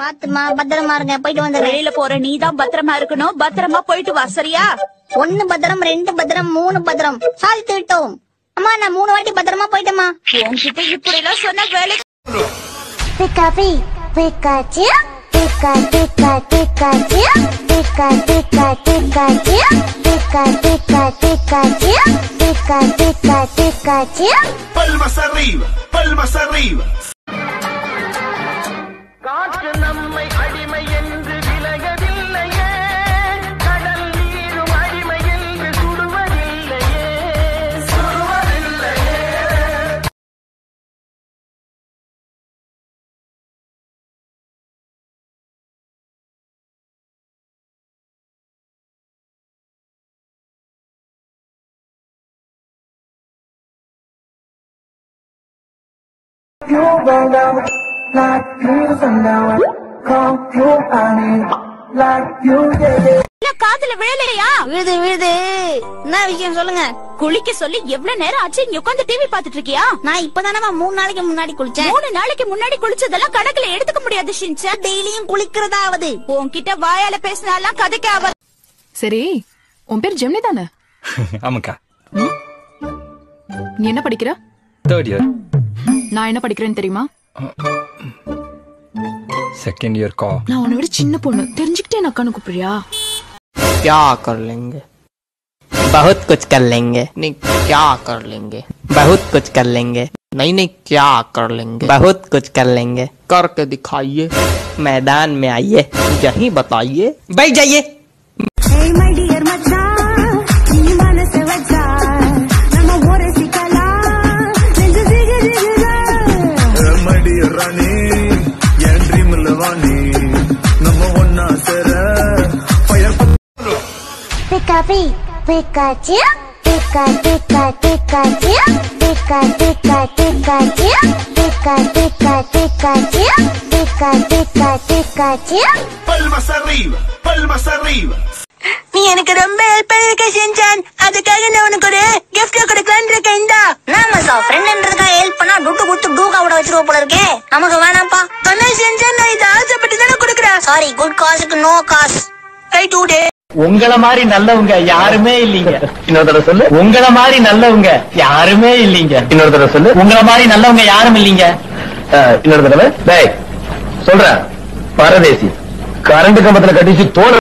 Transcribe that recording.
பாத்துமா பத்திரமா இருங்க, போயிட்டு வந்து. வெளியில போற நீதான் பத்திரமா இருக்கணும், பத்திரமா போயிட்டு வா சரியா? 1 பத்திரம், 2 பத்திரம், 3 பத்திரம், சாதித்து விட்டோம். அம்மா நான் 3 வாட்டி பத்திரமா போயிட்டேமா. உன்கிட்ட இப்படி எல்லாம் சொன்ன வேலை. Pikapi Pikachu pika pika Pikachu pika pika Pikachu pika pika Pikachu pika pika Pikachu. Palmas arriba, palmas arriba. காற்று நம்மை அடிமை என்று விலகவில்லையே, கடல் நீரும் அடிமை என்று சுடுவதில்லையே. காதுல விழலையா? விழுது விழுது. என்ன விஷயம் சொல்லுங்க. குளிக்க சொல்லி எவ்வளவு நேரம் ஆச்சு? இங்க உட்காந்து டிவி பாத்துட்டு இருக்கியா? நான் இப்பதானே 3 நாளைக்கு முன்னாடி குளிச்சேன். 3 நாளைக்கு முன்னாடி குளிச்சதெல்லாம் கணக்குல எடுத்துக்க முடியாது ஷின்சான். டெய்லியும் குளிக்கிறதாவது. உன்கிட்ட வாயால பேசினாலாம் கதைக்கு ஆகாது. சரி, உன் பேர் ஜெமினி தானே? ஆமாக்கா. நீ என்ன படிக்கிற? 3rd year. நான் என்ன படிக்கிறேன்னு தெரியுமா? 2nd year கா. நான் உன்னை விட சின்ன பொண்ணு, தெரிஞ்சுக்கிட்டே நான் கண்ணு கூப்பிடுறியா? क्या कर लेंगे, बहुत कुछ कर लेंगे, नहीं क्या कर लेंगे, बहुत कुछ कर लेंगे, नहीं नहीं क्या कर लेंगे, बहुत कुछ कर लेंगे, करके दिखाइए, मैदान में आइए, यहीं बताइए, बैठ जाइए. Pikapi, Pikachu, Pika, Pika, Pikachu, Pika, Pika, Pikachu, Pika, Pika, Pikachu, Pika, Pika, Pikachu. Palmas arriba, palmas arriba. நீ எனக்கு ரொம்ப ஹெல்ப் பண்ணிருக்க ஷின்சான். அதுக்காக நான் உனக்கு ஒரு gift கொடுக்கலான்னு இருக்கேன். இந்தா. நாம சோ ஃப்ரெண்ட்ன்றதுக்கா ஹெல்ப் பண்ணா டுட்டு குத்து டூகா விட வச்சிருவ போல இருக்கே. நமக்கு வேணாம்ப்பா. சொன்ன ஷின்சான், நான் இத ஆசைப்பட்டு தான கொடுக்கறேன். சாரி, குட் காஸ்க்கு நோ காஸ். கை டூடே. உங்கள மாதிரி நல்லவங்க யாருமே இல்லீங்க. இன்னொரு தடவை சொல்லு. உங்கள மாதிரி நல்லவங்க யாருமே இல்லீங்க. இன்னொரு தடவை சொல்லு. உங்கள மாதிரி நல்லவங்க யாரும் இல்லீங்க. இன்னொரு தடவை. டேய் சொல்றேன், பரதேசி கரண்ட் கம்பத்துல கட்டிச்சு தோல்